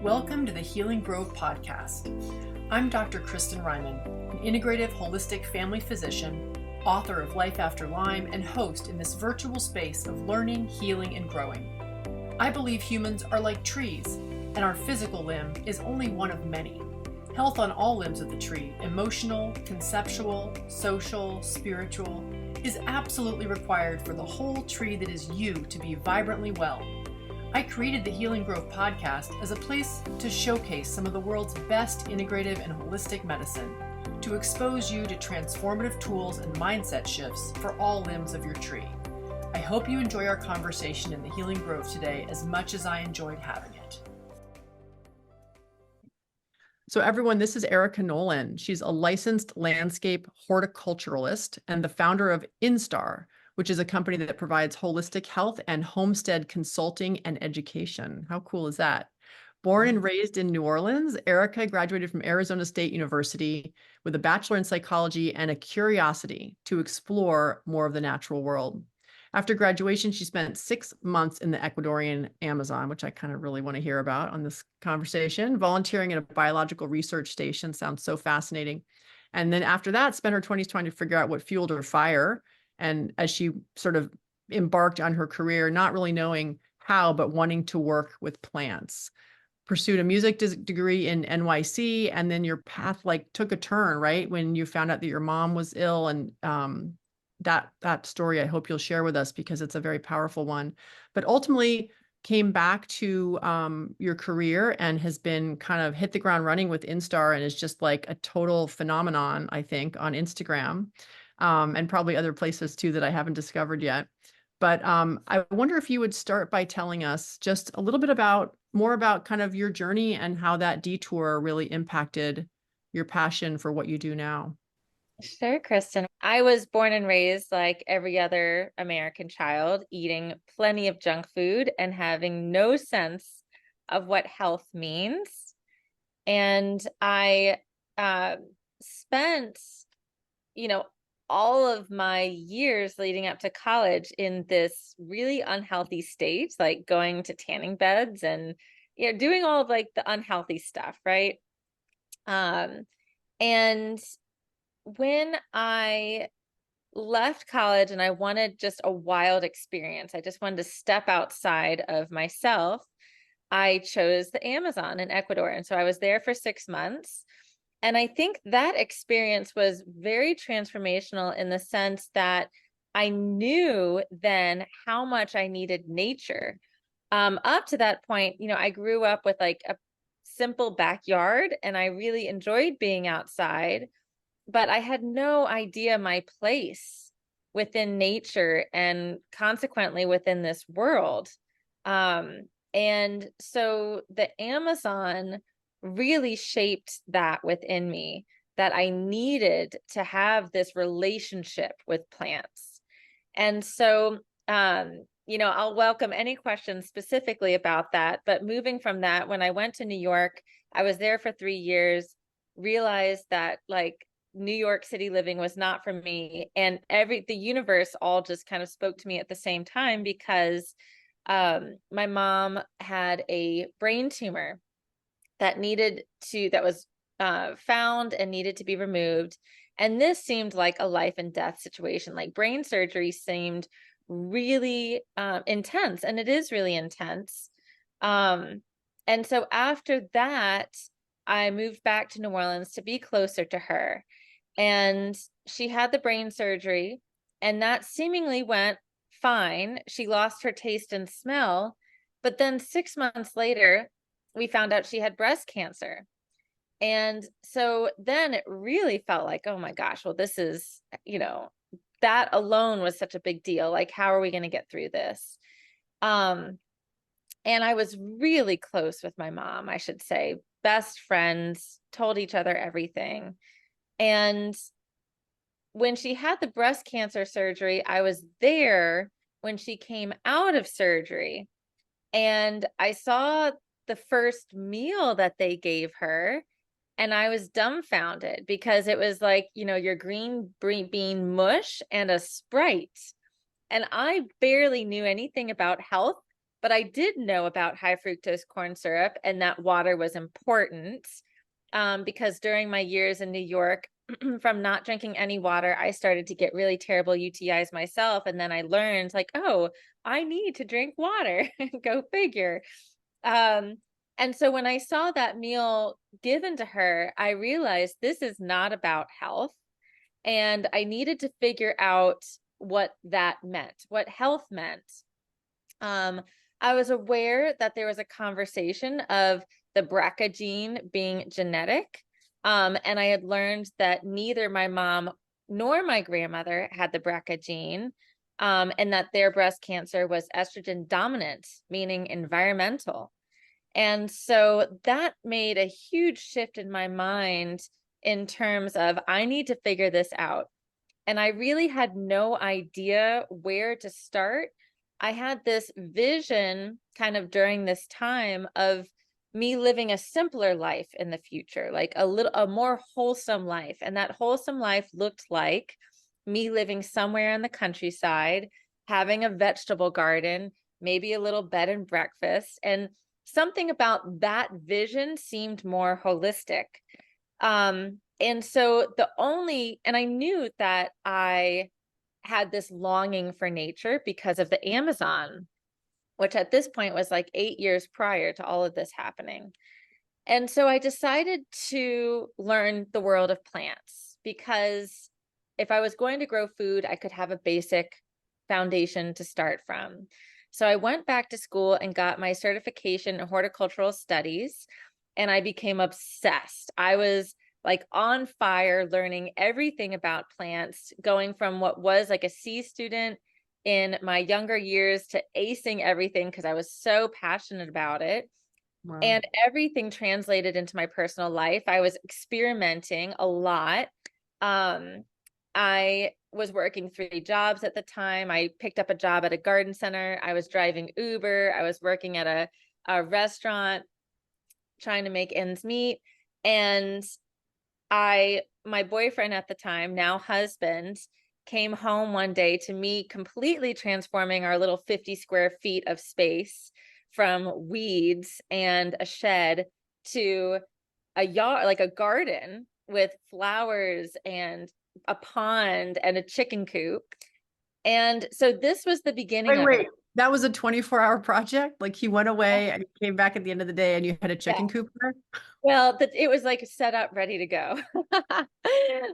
Welcome to the Healing Grove podcast. I'm Dr. Kristin, an integrative holistic family physician, author of Life After Lyme, and host in this virtual space of learning, healing, and growing. I believe humans are like trees, and our physical limb is only one of many. Health on all limbs of the tree, emotional, conceptual, social, spiritual, is absolutely required for the whole tree that is you to be vibrantly well. I created the Healing Grove podcast as a place to showcase some of the world's best integrative and holistic medicine, to expose you to transformative tools and mindset shifts for all limbs of your tree. I hope you enjoy our conversation in the Healing Grove today as much as I enjoyed having it. So everyone, this is Erika Nolan. She's a licensed landscape horticulturalist and the founder of Instar, which is a company that provides holistic health and homestead consulting and education. How cool is that? Born and raised in New Orleans, Erika graduated from Arizona State University with a bachelor in psychology and a curiosity to explore more of the natural world. After graduation, she spent 6 months in the Ecuadorian Amazon, which I kind of really want to hear about on this conversation. Volunteering at a biological research station sounds so fascinating. And then after that, spent her 20s trying to figure out what fueled her fire. And as she sort of embarked on her career, not really knowing how, but wanting to work with plants, pursued a music degree in NYC, and then your path took a turn, right? When you found out that your mom was ill, and that story I hope you'll share with us because it's a very powerful one. But ultimately came back to your career and has been kind of hit the ground running with Instar and is just like a total phenomenon, I think, on Instagram. And probably other places too that I haven't discovered yet. But I wonder if you would start by telling us just a little bit more about kind of your journey and how that detour really impacted your passion for what you do now. Sure, Kristin. I was born and raised like every other American child, eating plenty of junk food and having no sense of what health means. And I spent, all of my years leading up to college in this really unhealthy state, like going to tanning beds and, doing all of like the unhealthy stuff, right? And when I left college and I wanted just a wild experience, I just wanted to step outside of myself, I chose the Amazon in Ecuador. And so I was there for 6 months. And I think that experience was very transformational in the sense that I knew then how much I needed nature. Up to that point, I grew up with like a simple backyard and I really enjoyed being outside, but I had no idea my place within nature and consequently within this world. And so the Amazon really shaped that within me, that I needed to have this relationship with plants. And so, I'll welcome any questions specifically about that. But moving from that, when I went to New York, I was there for 3 years, realized that like New York City living was not for me. And the universe all just kind of spoke to me at the same time because my mom had a brain tumor that was found and needed to be removed. And this seemed like a life and death situation. Like brain surgery seemed really intense, and it is really intense. And so after that, I moved back to New Orleans to be closer to her. And she had the brain surgery, and that seemingly went fine. She lost her taste and smell. But then 6 months later, we found out she had breast cancer. And so then it really felt like, oh my gosh, well, this is, that alone was such a big deal. Like, how are we going to get through this? And I was really close with my mom, I should say, best friends, told each other everything. And when she had the breast cancer surgery, I was there when she came out of surgery. And I saw the first meal that they gave her, and I was dumbfounded because it was like, your green bean mush and a Sprite. And I barely knew anything about health but I did know about high fructose corn syrup and that water was important, because during my years in New York, from not drinking any water, I started to get really terrible UTIs myself. And then I learned like, oh, I need to drink water. Go figure. Um, and so when I saw that meal given to her, I realized this is not about health. And I needed to figure out what that meant, what health meant. Um, I was aware that there was a conversation of the BRCA gene being genetic. And I had learned that neither my mom nor my grandmother had the BRCA gene, and that their breast cancer was estrogen dominant, meaning environmental. And so that made a huge shift in my mind in terms of I need to figure this out. And I really had no idea where to start. I had this vision kind of during this time of me living a simpler life in the future, like a more wholesome life. And that wholesome life looked like me living somewhere in the countryside, having a vegetable garden, maybe a little bed and breakfast. And something about that vision seemed more holistic. And so and I knew that I had this longing for nature because of the Amazon, which at this point was like 8 years prior to all of this happening. And so I decided to learn the world of plants, because if I was going to grow food, I could have a basic foundation to start from. So I went back to school and got my certification in horticultural studies, and I became obsessed. I was like on fire, learning everything about plants, going from what was like a C student in my younger years to acing everything because I was so passionate about it. Wow. And everything translated into my personal life. I was experimenting a lot. I was working 3 jobs at the time. I picked up a job at a garden center. I was driving Uber. I was working at a restaurant, trying to make ends meet. And my boyfriend at the time, now husband, came home one day to me completely transforming our little 50 square feet of space from weeds and a shed to a yard, like a garden with flowers and a pond and a chicken coop. And so this was the beginning of Wait. it. That was a 24-hour project? Like he went away and came back at the end of the day and you had a chicken Yeah. coop there? Well, it was like set up, ready to go.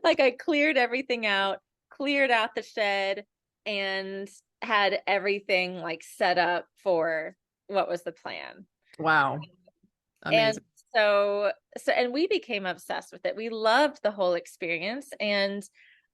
Like I cleared everything out, cleared out the shed, and had everything like set up for what was the plan. Wow. And Amazing. and we became obsessed with it. We loved the whole experience. And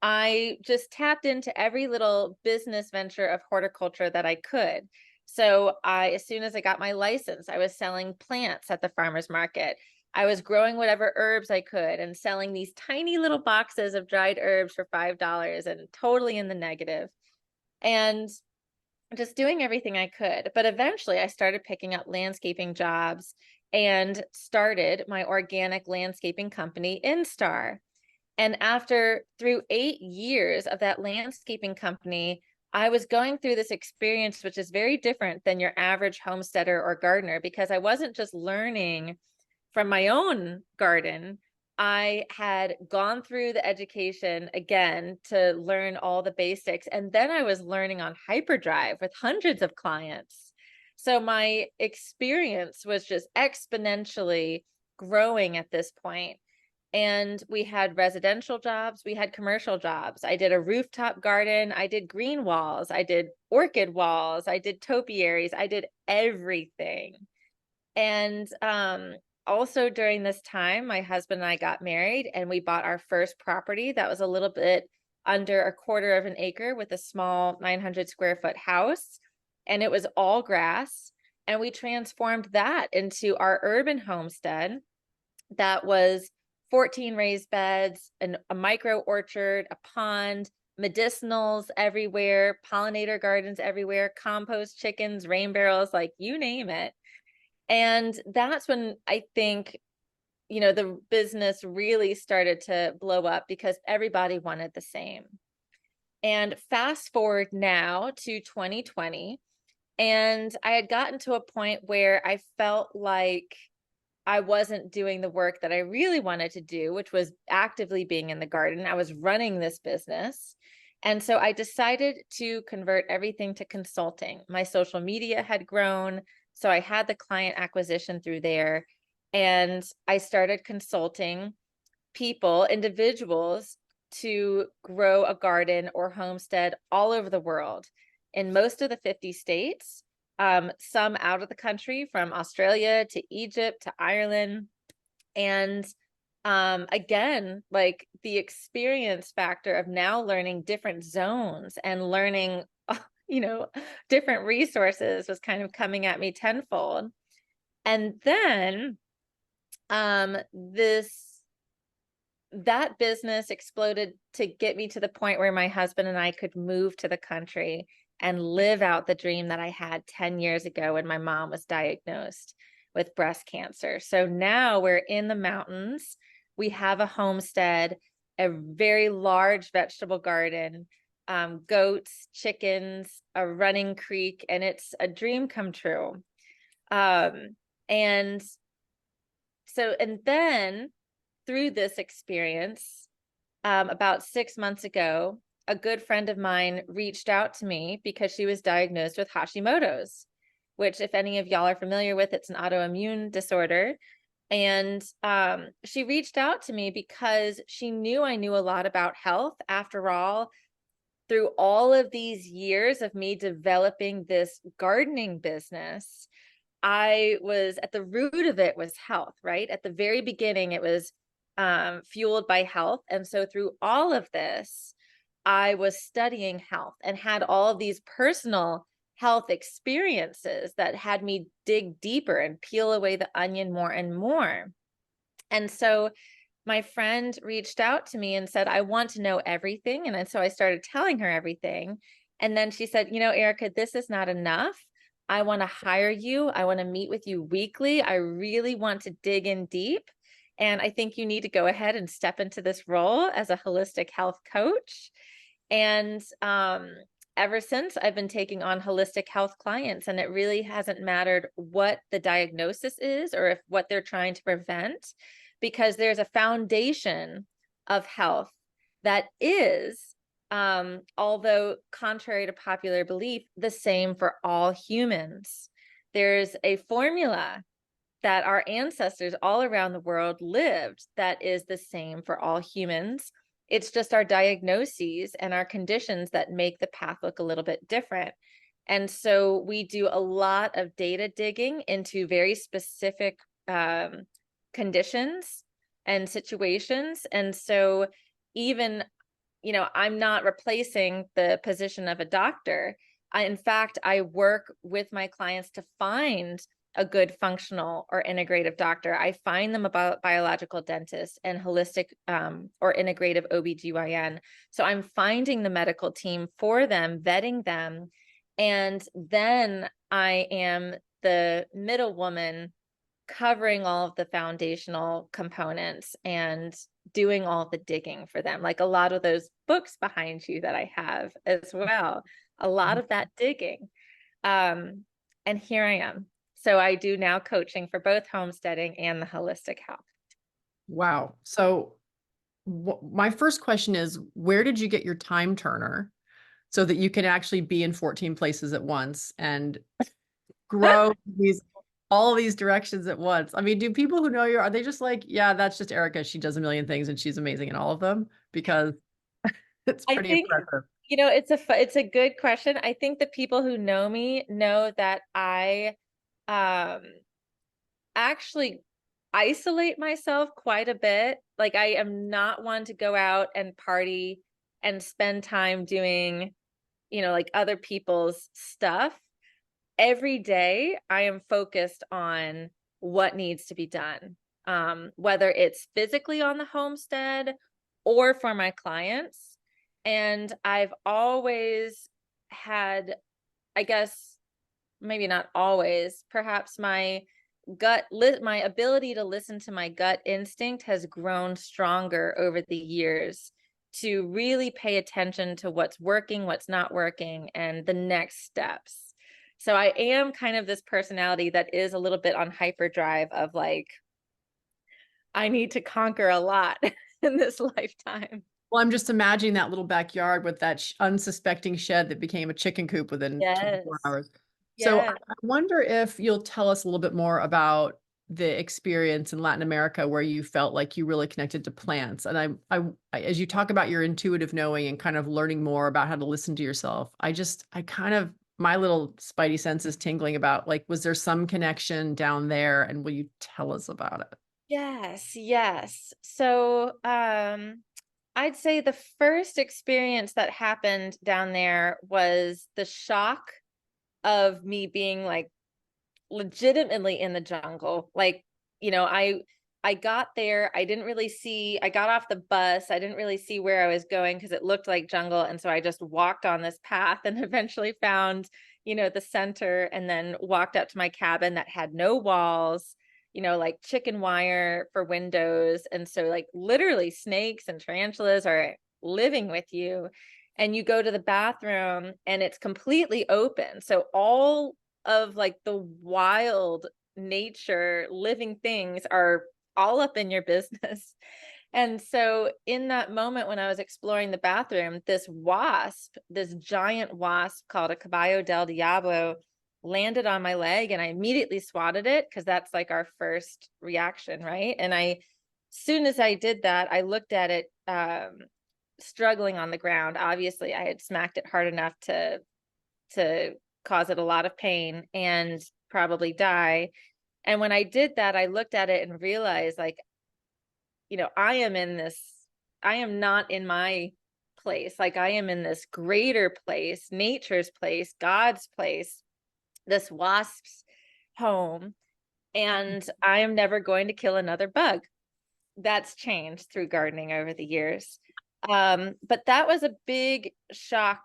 I just tapped into every little business venture of horticulture that I could. So as soon as I got my license, I was selling plants at the farmer's market. I was growing whatever herbs I could and selling these tiny little boxes of dried herbs for $5 and totally in the negative. And just doing everything I could. But eventually I started picking up landscaping jobs and started my organic landscaping company, Instar. And through 8 years of that landscaping company, I was going through this experience, which is very different than your average homesteader or gardener, because I wasn't just learning from my own garden. I had gone through the education again to learn all the basics. And then I was learning on hyperdrive with hundreds of clients. So my experience was just exponentially growing at this point. And we had residential jobs, we had commercial jobs. I did a rooftop garden, I did green walls, I did orchid walls, I did topiaries, I did everything. And also during this time, my husband and I got married and we bought our first property that was a little bit under a quarter of an acre with a small 900 square foot house. And it was all grass. And we transformed that into our urban homestead that was 14 raised beds, a micro orchard, a pond, medicinals everywhere, pollinator gardens everywhere, compost chickens, rain barrels, like you name it. And that's when I think, the business really started to blow up because everybody wanted the same. And fast forward now to 2020, And I had gotten to a point where I felt like I wasn't doing the work that I really wanted to do, which was actively being in the garden. I was running this business. And so I decided to convert everything to consulting. My social media had grown, so I had the client acquisition through there. And I started consulting people, individuals, to grow a garden or homestead all over the world in most of the 50 states, some out of the country from Australia to Egypt to Ireland. And again, like the experience factor of now learning different zones and learning, different resources was kind of coming at me tenfold. And then that business exploded to get me to the point where my husband and I could move to the country and live out the dream that I had 10 years ago when my mom was diagnosed with breast cancer. So now we're in the mountains. We have a homestead, a very large vegetable garden, goats, chickens, a running creek, and it's a dream come true. And then through this experience, about 6 months ago, a good friend of mine reached out to me because she was diagnosed with Hashimoto's, which, if any of y'all are familiar with, it's an autoimmune disorder. And she reached out to me because she knew I knew a lot about health. After all, through all of these years of me developing this gardening business, I was at the root of it was health, right? At the very beginning, it was fueled by health. And so through all of this, I was studying health and had all of these personal health experiences that had me dig deeper and peel away the onion more and more. And so my friend reached out to me and said, I want to know everything. And so I started telling her everything. And then she said, Erika, this is not enough. I want to hire you. I want to meet with you weekly. I really want to dig in deep. And I think you need to go ahead and step into this role as a holistic health coach. And ever since, I've been taking on holistic health clients, and it really hasn't mattered what the diagnosis is or if what they're trying to prevent, because there's a foundation of health that is, although contrary to popular belief, the same for all humans. There's a formula that our ancestors all around the world lived that is the same for all humans. It's just our diagnoses and our conditions that make the path look a little bit different. And so we do a lot of data digging into very specific conditions and situations. And so even, I'm not replacing the position of a doctor. In fact, I work with my clients to find a good functional or integrative doctor. I find them about biological dentist and holistic or integrative OBGYN. So I'm finding the medical team for them, vetting them. And then I am the middle woman covering all of the foundational components and doing all the digging for them. Like a lot of those books behind you that I have as well, a lot of that digging. And here I am. So I do now coaching for both homesteading and the holistic health. Wow. So my first question is, where did you get your time turner so that you can actually be in 14 places at once and grow all these directions at once? I mean, do people who know you, are they just like, yeah, that's just Erika. She does a million things and she's amazing in all of them? Because it's I pretty think, impressive. it's a good question. I think the people who know me know that I actually isolate myself quite a bit. Like I am not one to go out and party and spend time doing, like other people's stuff. Every day I am focused on what needs to be done, whether it's physically on the homestead or for my clients. And I've always had, I guess, maybe not always, perhaps my ability to listen to my gut instinct has grown stronger over the years to really pay attention to what's working, what's not working, and the next steps. So I am kind of this personality that is a little bit on hyperdrive of like, I need to conquer a lot in this lifetime. Well, I'm just imagining that little backyard with that unsuspecting shed that became a chicken coop within 24 Yes. hours. So Yeah. I wonder if you'll tell us a little bit more about the experience in Latin America where you felt like you really connected to plants. And as you talk about your intuitive knowing and kind of learning more about how to listen to yourself, my little spidey sense is tingling about like, was there some connection down there? And will you tell us about it? Yes, yes. So, I'd say the first experience that happened down there was the shock of me being like legitimately in the jungle. Like, I got there, I got off the bus, I didn't really see where I was going because it looked like jungle. And so I just walked on this path and eventually found, the center, and then walked up to my cabin that had no walls, like chicken wire for windows. And so like literally snakes and tarantulas are living with you. And you go to the bathroom and it's completely open. So all of like the wild nature living things are all up in your business. And so in that moment when I was exploring the bathroom, this giant wasp called a caballo del diablo, landed on my leg, and I immediately swatted it because that's like our first reaction, right? And soon as I did that, I looked at it struggling on the ground. Obviously, I had smacked it hard enough to cause it a lot of pain and probably die. And when I did that, I looked at it and realized like, I am not in my place. Like I am in this greater place, nature's place, God's place, this wasp's home. And I am never going to kill another bug. That's changed through gardening over the years. But that was a big shock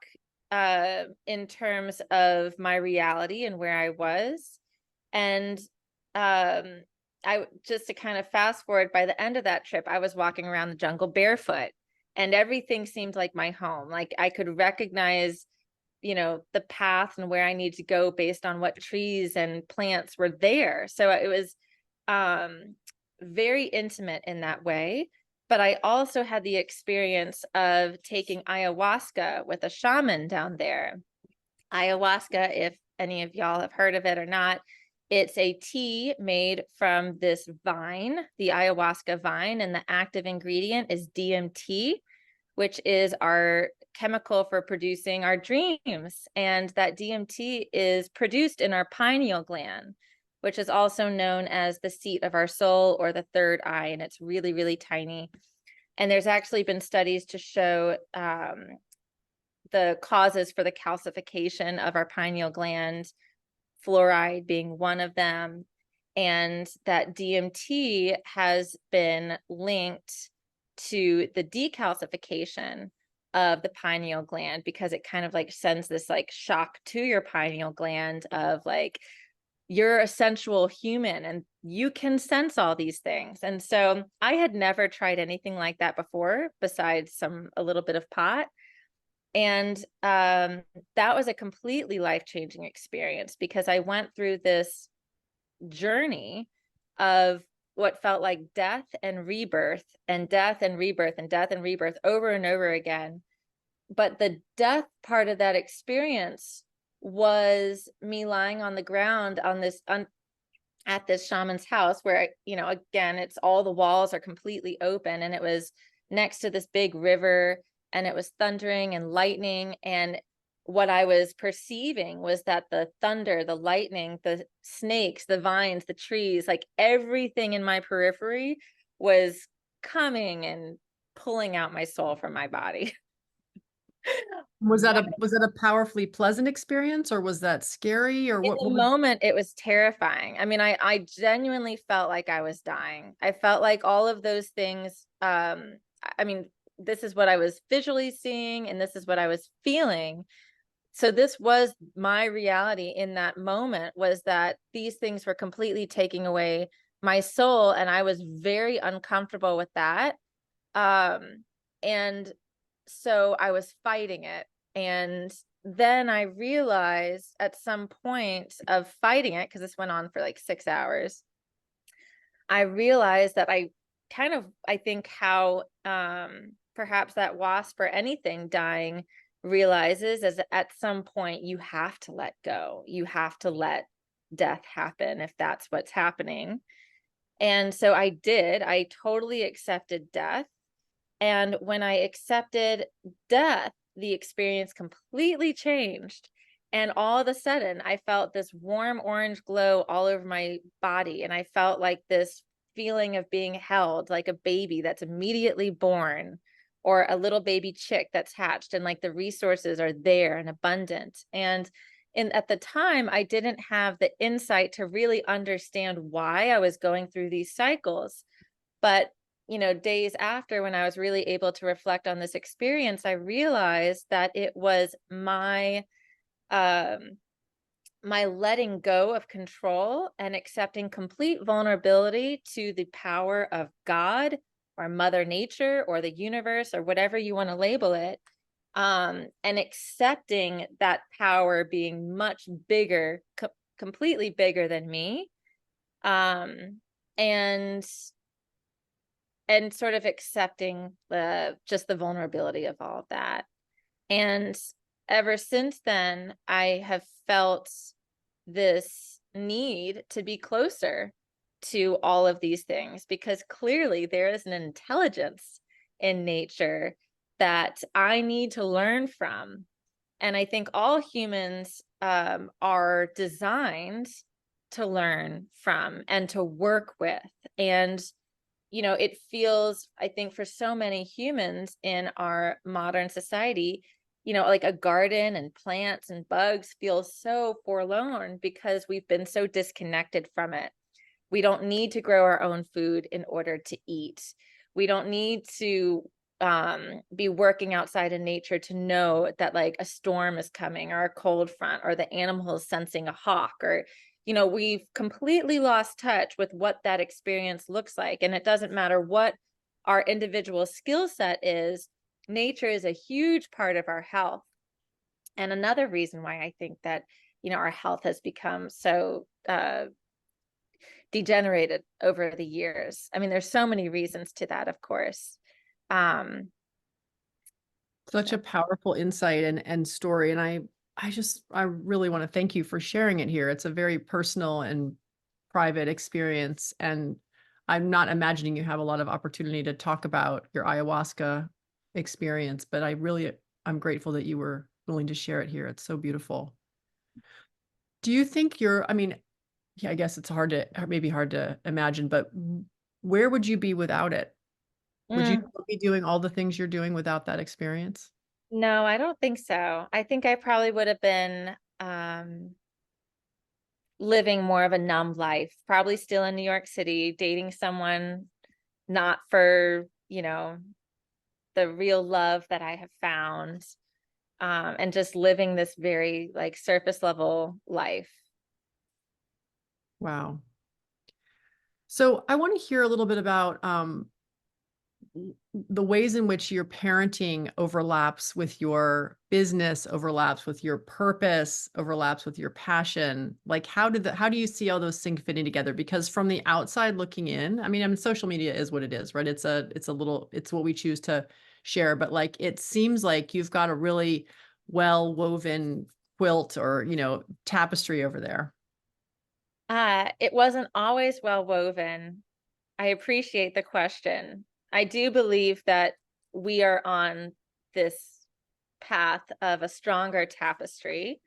in terms of my reality and where I was. And I just to kind of fast forward, by the end of that trip, I was walking around the jungle barefoot and everything seemed like my home. Like I could recognize, the path and where I need to go based on what trees and plants were there. So it was very intimate in that way. But I also had the experience of taking ayahuasca with a shaman down there. Ayahuasca, if any of y'all have heard of it or not, it's a tea made from this vine, the ayahuasca vine, and the active ingredient is DMT, which is our chemical for producing our dreams. And that DMT is produced in our pineal gland, which is also known as the seat of our soul or the third eye. And it's really, really tiny. And there's actually been studies to show the causes for the calcification of our pineal gland, fluoride being one of them, and that DMT has been linked to the decalcification of the pineal gland because it kind of like sends this like shock to your pineal gland of like, you're a sensual human and you can sense all these things. And so I had never tried anything like that before besides a little bit of pot. And that was a completely life-changing experience because I went through this journey of what felt like death and rebirth and death and rebirth and death and rebirth over and over again. But the death part of that experience was me lying on the ground on this at this shaman's house where, again, it's all the walls are completely open, and it was next to this big river, and it was thundering and lightning. And what I was perceiving was that the thunder, the lightning, the snakes, the vines, the trees, like everything in my periphery was coming and pulling out my soul from my body. Was that a powerfully pleasant experience, or was that scary, or In what the was? moment, it was terrifying. I mean, I genuinely felt like I was dying. I felt like all of those things, I mean, this is what I was visually seeing and this is what I was feeling. So this was my reality in that moment, was that these things were completely taking away my soul, and I was very uncomfortable with that. And so I was fighting it. And then I realized at some point of fighting it, because this went on for like 6 hours, I realized that I think how perhaps that wasp or anything dying realizes is that at some point you have to let go. You have to let death happen if that's what's happening. And so I did. I totally accepted death. And when I accepted death, the experience completely changed. And all of a sudden, I felt this warm orange glow all over my body. And I felt like this feeling of being held, like a baby that's immediately born, or a little baby chick that's hatched, and like the resources are there and abundant. And at the time, I didn't have the insight to really understand why I was going through these cycles. But days after, when I was really able to reflect on this experience, I realized that it was um, my letting go of control and accepting complete vulnerability to the power of God or Mother Nature or the universe or whatever you want to label it, and accepting that power being much bigger, completely bigger than me, um, and sort of accepting just the vulnerability of all of that. And ever since then, I have felt this need to be closer to all of these things, because clearly there is an intelligence in nature that I need to learn from. And I think all humans are designed to learn from and to work with. And it feels, I think, for so many humans in our modern society, like a garden and plants and bugs feel so forlorn because we've been so disconnected from it. We don't need to grow our own food in order to eat. We don't need to be working outside in nature to know that like a storm is coming, or a cold front, or the animal is sensing a hawk, or we've completely lost touch with what that experience looks like. And it doesn't matter what our individual skill set is, nature is a huge part of our health. And another reason why I think that our health has become so degenerated over the years. I mean, there's so many reasons to that, of course. Such a powerful insight and story. And I really want to thank you for sharing it here. It's a very personal and private experience. And I'm not imagining you have a lot of opportunity to talk about your ayahuasca experience, but I'm grateful that you were willing to share it here. It's so beautiful. Do you think I mean, yeah, I guess it's maybe hard to imagine, but where would you be without it? Would you Mm, still be doing all the things you're doing without that experience? no, I don't think so. I think I probably would have been living more of a numb life, probably still in New York City, dating someone not for, the real love that I have found, and just living this very like surface level life. Wow. So I want to hear a little bit about the ways in which your parenting overlaps with your business, overlaps with your purpose, overlaps with your passion. Like how do you see all those things fitting together? Because from the outside looking in, I mean, social media is what it is, right? It's what we choose to share, but like it seems like you've got a really well woven quilt or, tapestry over there. It wasn't always well woven. I appreciate the question. I do believe that we are on this path of a stronger tapestry,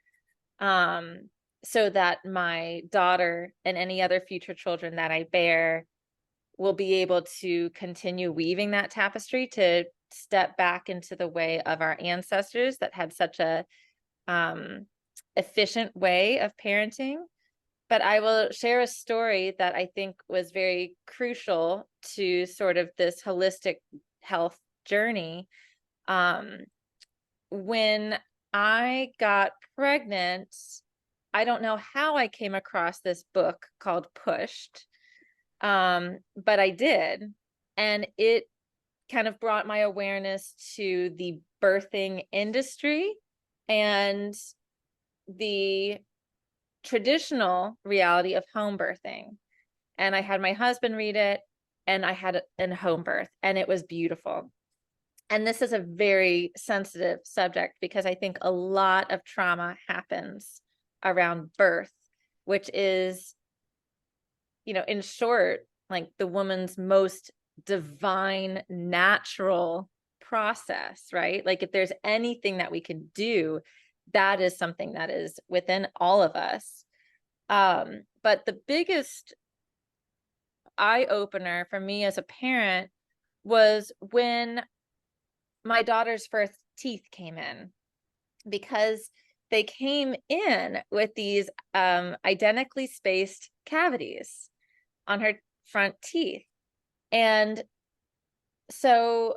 so that my daughter and any other future children that I bear will be able to continue weaving that tapestry, to step back into the way of our ancestors that had such a efficient way of parenting. But I will share a story that I think was very crucial to sort of this holistic health journey. Um, when I got pregnant, I don't know how I came across this book called Pushed, but I did. And it kind of brought my awareness to the birthing industry and the traditional reality of home birthing. And I had my husband read it, and I had it in home birth, and it was beautiful. And this is a very sensitive subject because I think a lot of trauma happens around birth, which is, in short, like the woman's most divine, natural process, right? Like if there's anything that we can do, that is something that is within all of us. But the biggest eye opener for me as a parent was when my daughter's first teeth came in, because they came in with these identically spaced cavities on her front teeth. And so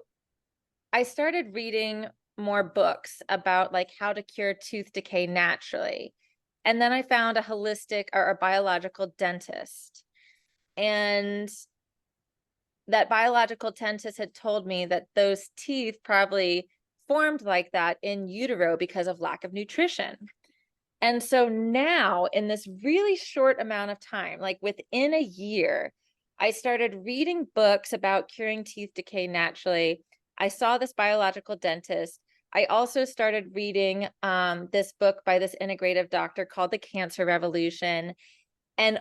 I started reading more books about like how to cure tooth decay naturally. And then I found a holistic or a biological dentist. And that biological dentist had told me that those teeth probably formed like that in utero because of lack of nutrition. And so now, in this really short amount of time, like within a year, I started reading books about curing teeth decay naturally. I saw this biological dentist. I also started reading this book by this integrative doctor called The Cancer Revolution. And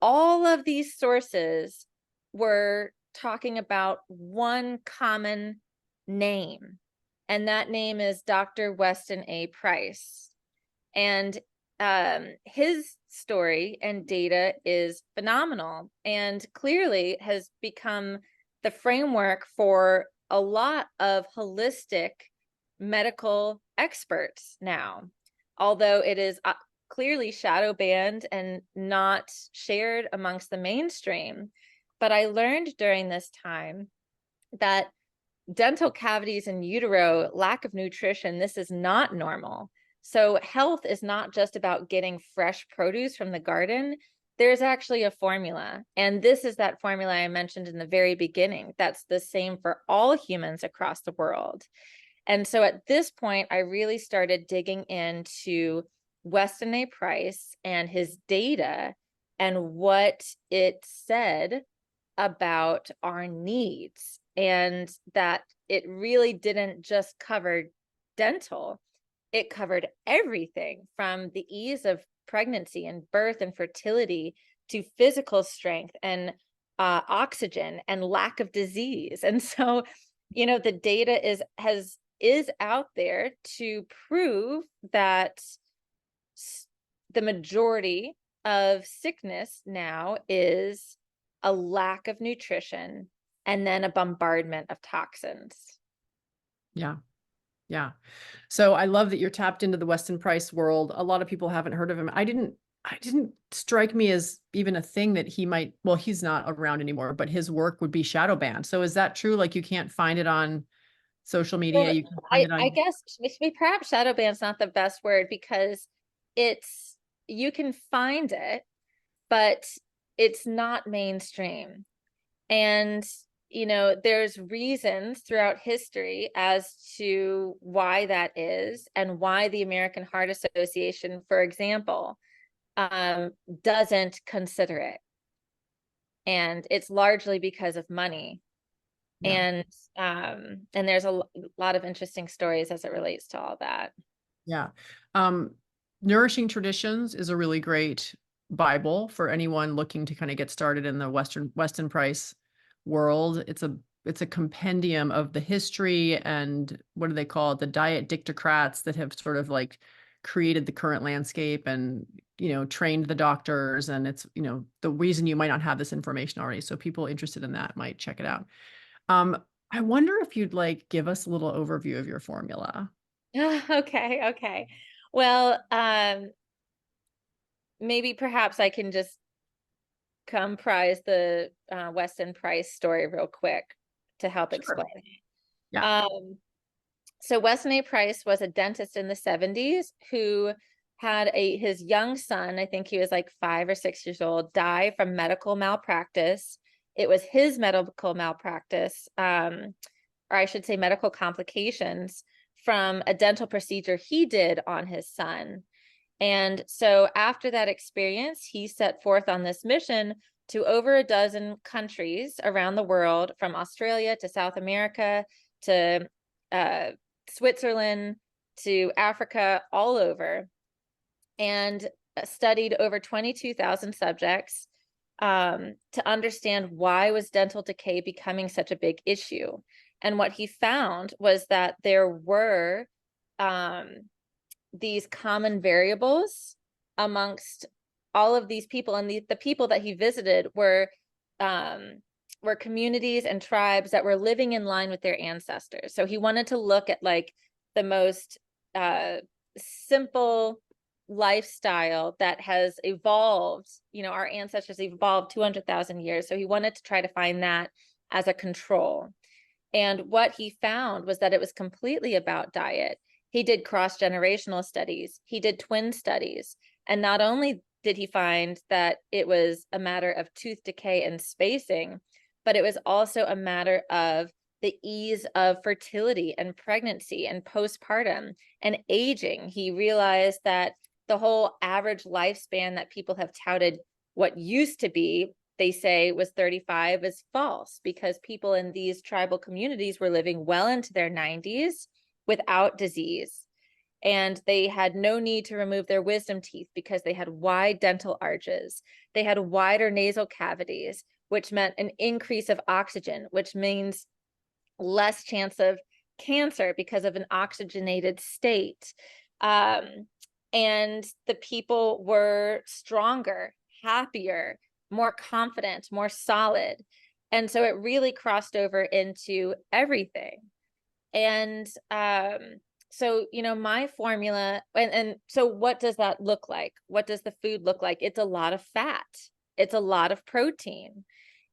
all of these sources were talking about one common name, and that name is Dr. Weston A. Price. And his story and data is phenomenal, and clearly has become the framework for a lot of holistic medical experts now, although it is clearly shadow banned and not shared amongst the mainstream. But I learned during this time that dental cavities in utero, lack of nutrition, this is not normal. So health is not just about getting fresh produce from the garden. There's actually a formula. And this is that formula I mentioned in the very beginning. That's the same for all humans across the world. And so at this point, I really started digging into Weston A. Price and his data and what it said about our needs, and that it really didn't just cover dental. It covered everything from the ease of pregnancy and birth and fertility to physical strength and oxygen and lack of disease. And so, the data is out there to prove that the majority of sickness now is a lack of nutrition and then a bombardment of toxins. Yeah. Yeah. So I love that you're tapped into the Weston Price world. A lot of people haven't heard of him. I didn't strike me as even a thing that he might, well, he's not around anymore, but his work would be shadow banned. So is that true? Like you can't find it on social media? Well, You can find it on. I guess perhaps shadow ban's not the best word, because you can find it, but it's not mainstream. And there's reasons throughout history as to why that is, and why the American Heart Association, for example, doesn't consider it. And it's largely because of money. Yeah. And there's a lot of interesting stories as it relates to all that. Yeah. Nourishing Traditions is a really great Bible for anyone looking to kind of get started in the Weston Price world. It's a compendium of the history and what do they call it? The diet dictocrats that have sort of like created the current landscape and, trained the doctors. And it's, the reason you might not have this information already. So people interested in that might check it out. I wonder if you'd like give us a little overview of your formula. Okay. Well, maybe perhaps I can just comprise the Weston Price story real quick to help explain it. Yeah. So Weston A. Price was a dentist in the 70s who had his young son, I think he was like 5 or 6 years old, die from medical malpractice. It was his medical malpractice, or I should say medical complications, from a dental procedure he did on his son. And so after that experience, he set forth on this mission to over a dozen countries around the world, from Australia to South America to Switzerland to Africa, all over, and studied over 22,000 subjects to understand why was dental decay becoming such a big issue. And what he found was that there were these common variables amongst all of these people, and the people that he visited were communities and tribes that were living in line with their ancestors. So he wanted to look at like the most simple lifestyle that has evolved. You know, our ancestors evolved 200,000 years. So he wanted to try to find that as a control. And what he found was that it was completely about diet. He did cross-generational studies. He did twin studies. And not only did he find that it was a matter of tooth decay and spacing, but it was also a matter of the ease of fertility and pregnancy and postpartum and aging. He realized that the whole average lifespan that people have touted, what used to be, they say was 35, is false, because people in these tribal communities were living well into their 90s without disease. And they had no need to remove their wisdom teeth because they had wide dental arches. They had wider nasal cavities, which meant an increase of oxygen, which means less chance of cancer because of an oxygenated state. And the people were stronger, happier, more confident, more solid. And so it really crossed over into everything. And so, you know, my formula, and so what does that look like? What does the food look like? It's a lot of fat. It's a lot of protein.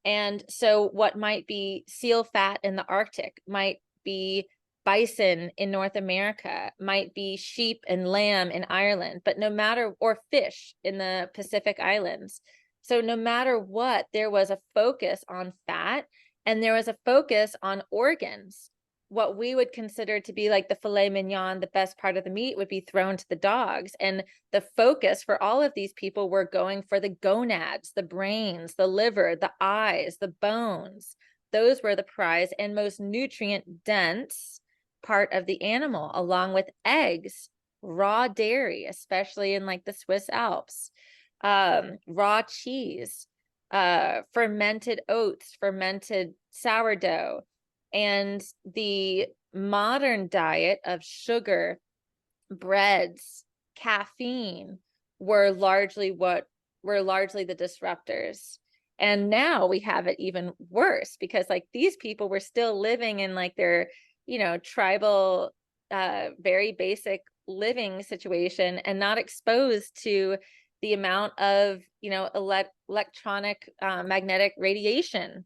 And so what might be seal fat in the Arctic might be bison in North America, might be sheep and lamb in Ireland, but no matter, or fish in the Pacific Islands. So no matter what, there was a focus on fat, and there was a focus on organs. What we would consider to be like the filet mignon, the best part of the meat, would be thrown to the dogs. And the focus for all of these people were going for the gonads, the brains, the liver, the eyes, the bones. Those were the prize and most nutrient dense part of the animal, along with eggs, raw dairy, especially in like the Swiss Alps, raw cheese, fermented oats, fermented sourdough. And the modern diet of sugar, breads, caffeine were largely the disruptors. And now we have it even worse, because like these people were still living in like their, you know, tribal, very basic living situation, and not exposed to the amount of, you know, electronic magnetic radiation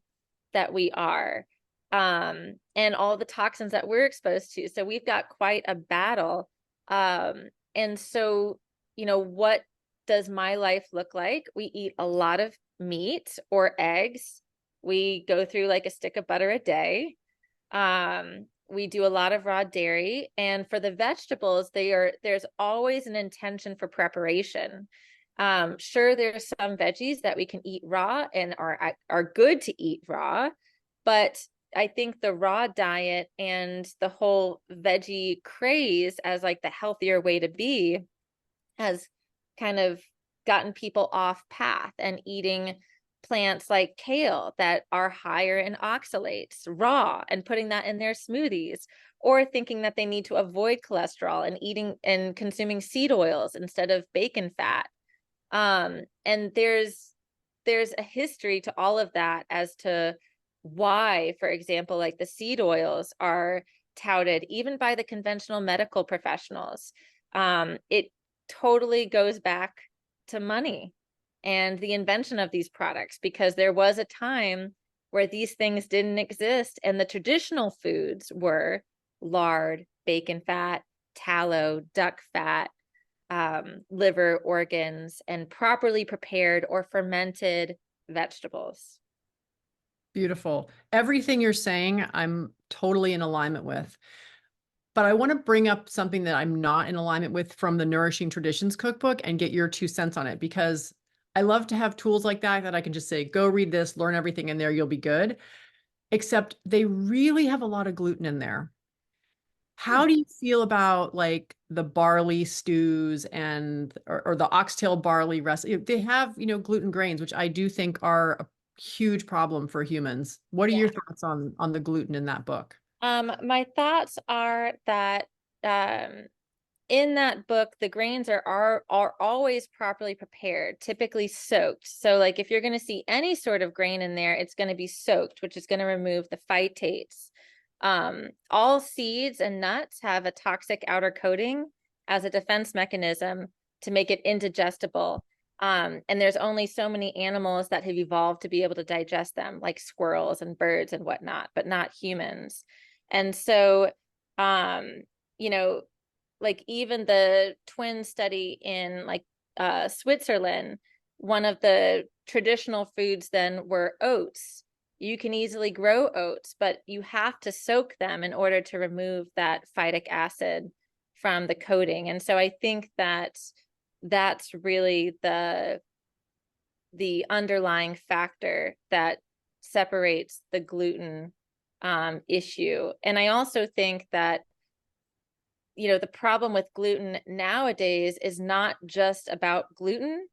that we are. And all the toxins that we're exposed to. So we've got quite a battle. And so, you know, what does my life look like? We eat a lot of meat or eggs. We go through like a stick of butter a day. We do a lot of raw dairy. And for the vegetables, there's always an intention for preparation. Sure, there's some veggies that we can eat raw and are good to eat raw, but I think the raw diet and the whole veggie craze as like the healthier way to be has kind of gotten people off path, and eating plants like kale that are higher in oxalates raw and putting that in their smoothies, or thinking that they need to avoid cholesterol and eating and consuming seed oils instead of bacon fat. And there's a history to all of that as to why, for example, like the seed oils are touted even by the conventional medical professionals. It totally goes back to money and the invention of these products, because there was a time where these things didn't exist, and the traditional foods were lard, bacon fat, tallow, duck fat, liver organs, and properly prepared or fermented vegetables. Beautiful. Everything you're saying, I'm totally in alignment with. But I want to bring up something that I'm not in alignment with from the Nourishing Traditions cookbook and get your 2 cents on it, because I love to have tools like that I can just say, go read this, learn everything in there, you'll be good. Except they really have a lot of gluten in there. Hmm. How do you feel about like the barley stews and or the oxtail barley recipe? They have, gluten grains, which I do think are a huge problem for humans. What are Yeah. your thoughts on the gluten in that book? My thoughts are that um, in that book, the grains are always properly prepared, typically soaked. So, like if you're going to see any sort of grain in there, it's going to be soaked, which is going to remove the phytates. All seeds and nuts have a toxic outer coating as a defense mechanism to make it indigestible. And there's only so many animals that have evolved to be able to digest them, like squirrels and birds and whatnot, but not humans. And so, um, you know, like even the twin study in like Switzerland, one of the traditional foods then were oats. You can easily grow oats, but you have to soak them in order to remove that phytic acid from the coating. And so I think that that's really the underlying factor that separates the gluten issue. And I also think that the problem with gluten nowadays is not just about gluten.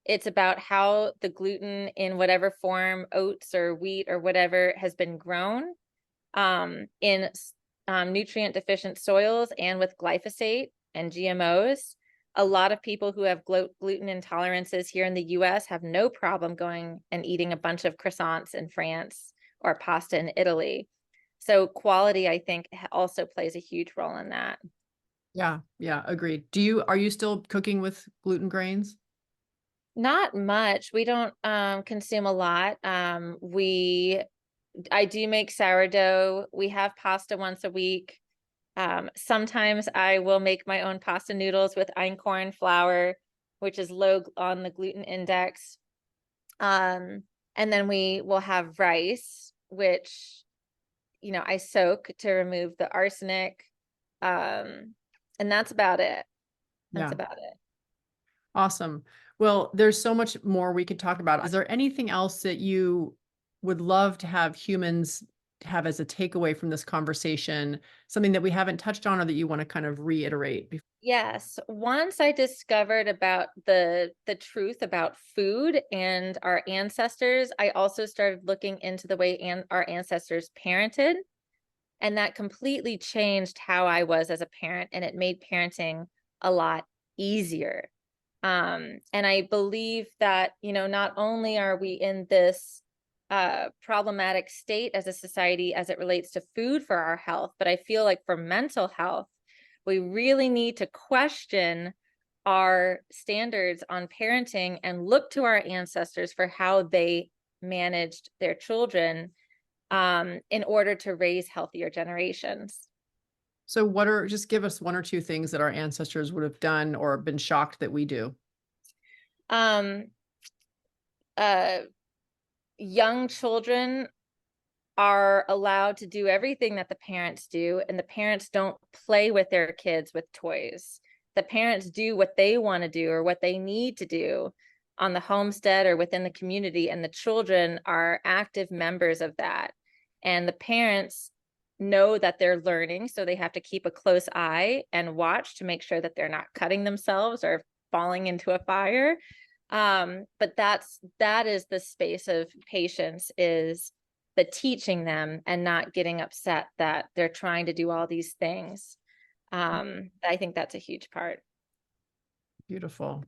It's about how the gluten in whatever form, oats or wheat or whatever, has been grown in nutrient deficient soils and with glyphosate and GMOs. A lot of people who have gluten intolerances here in the US have no problem going and eating a bunch of croissants in France or pasta in Italy. So quality, I think, also plays a huge role in that. Yeah, yeah, agreed. Are you still cooking with gluten grains? Not much. We don't consume a lot. I do make sourdough. We have pasta once a week. Sometimes I will make my own pasta noodles with einkorn flour, which is low on the gluten index. And then we will have rice, which, I soak to remove the arsenic. And that's about it. That's Yeah. about it. Awesome. Well, there's so much more we could talk about. Is there anything else that you would love to have humans have as a takeaway from this conversation? Something that we haven't touched on or that you want to kind of reiterate? Yes, once I discovered about the truth about food and our ancestors, I also started looking into the way our ancestors parented, and that completely changed how I was as a parent, and it made parenting a lot easier. And I believe that, not only are we in this problematic state as a society as it relates to food for our health, but I feel like for mental health, we really need to question our standards on parenting and look to our ancestors for how they managed their children in order to raise healthier generations. So just give us one or two things that our ancestors would have done or been shocked that we do. Um, uh, Young children are allowed to do everything that the parents do, and the parents don't play with their kids with toys. The parents do what they want to do or what they need to do on the homestead or within the community, and the children are active members of that. And the parents know that they're learning, so they have to keep a close eye and watch to make sure that they're not cutting themselves or falling into a fire. But that is the space of patience, is the teaching them and not getting upset that they're trying to do all these things. I think that's a huge part. Beautiful.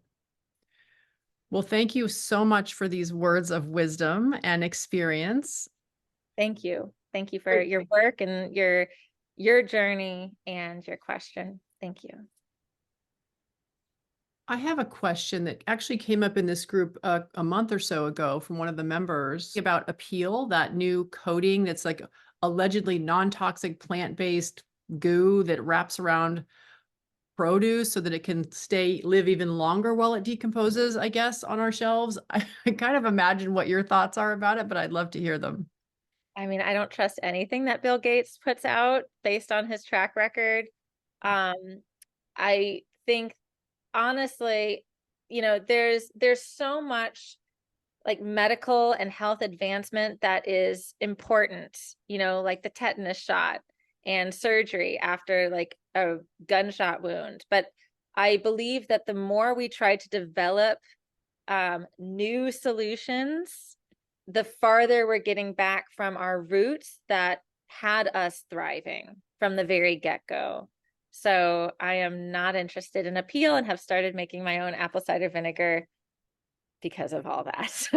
Well, thank you so much for these words of wisdom and experience. Thank you. Thank you for your work and your journey and your question. Thank you. I have a question that actually came up in this group a month or so ago from one of the members about Apeel, that new coating that's like allegedly non-toxic plant-based goo that wraps around produce so that it can live even longer while it decomposes, I guess, on our shelves. I kind of imagine what your thoughts are about it, but I'd love to hear them. I mean, I don't trust anything that Bill Gates puts out based on his track record. I think honestly, there's so much like medical and health advancement that is important, like the tetanus shot and surgery after like a gunshot wound. But I believe that the more we try to develop new solutions, the farther we're getting back from our roots that had us thriving from the very get-go. So I am not interested in Apeel and have started making my own apple cider vinegar because of all that.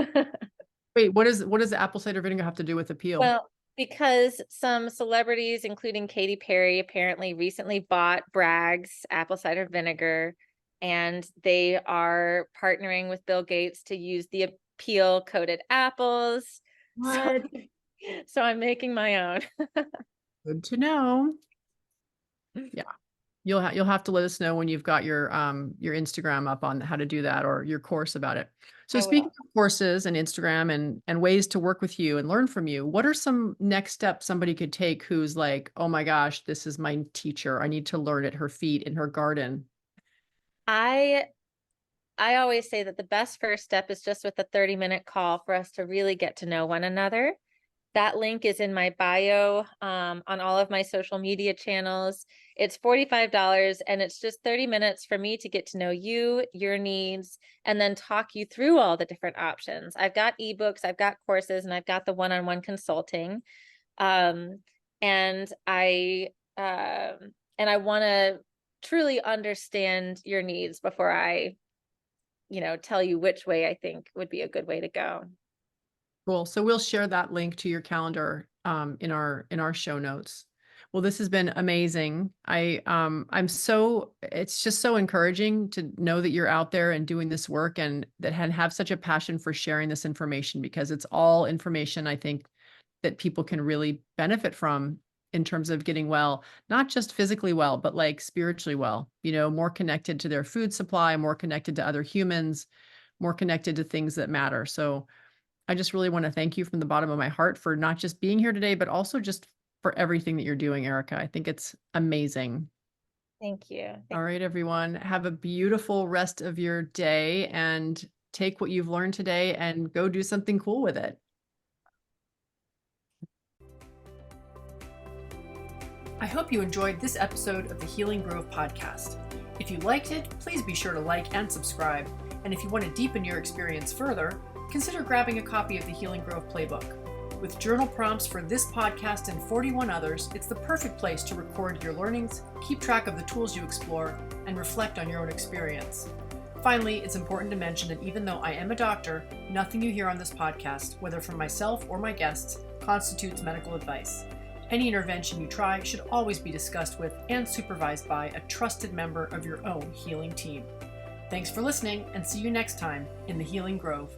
Wait, what does the apple cider vinegar have to do with Apeel? Well, because some celebrities, including Katy Perry, apparently recently bought Bragg's apple cider vinegar, and they are partnering with Bill Gates to use the Apeel coated apples. What? So I'm making my own. Good to know. Yeah. You'll have to let us know when you've got your Instagram up on how to do that, or your course about it. So I speaking will. of courses and Instagram and ways to work with you and learn from you, what are some next steps somebody could take who's like, oh my gosh, this is my teacher. I need to learn at her feet in her garden. I I always say that the best first step is just with a 30-minute call for us to really get to know one another. That link is in my bio on all of my social media channels. It's $45 and it's just 30 minutes for me to get to know you, your needs, and then talk you through all the different options. I've got ebooks, I've got courses, and I've got the one-on-one consulting. Um, and I want to truly understand your needs before I, tell you which way I think would be a good way to go. Cool. So we'll share that link to your calendar in our show notes. Well, this has been amazing. It's just so encouraging to know that you're out there and doing this work and that have such a passion for sharing this information, because it's all information I think that people can really benefit from in terms of getting well, not just physically well, but like spiritually well, more connected to their food supply, more connected to other humans, more connected to things that matter. So I just really want to thank you from the bottom of my heart for not just being here today, but also just for everything that you're doing, Erika. I think it's amazing. Thank you. All right, everyone. Have a beautiful rest of your day and take what you've learned today and go do something cool with it. I hope you enjoyed this episode of the Healing Grove podcast. If you liked it, please be sure to like and subscribe. And if you want to deepen your experience further, consider grabbing a copy of the Healing Grove Playbook. With journal prompts for this podcast and 41 others, it's the perfect place to record your learnings, keep track of the tools you explore, and reflect on your own experience. Finally, it's important to mention that even though I am a doctor, nothing you hear on this podcast, whether from myself or my guests, constitutes medical advice. Any intervention you try should always be discussed with and supervised by a trusted member of your own healing team. Thanks for listening, and see you next time in the Healing Grove.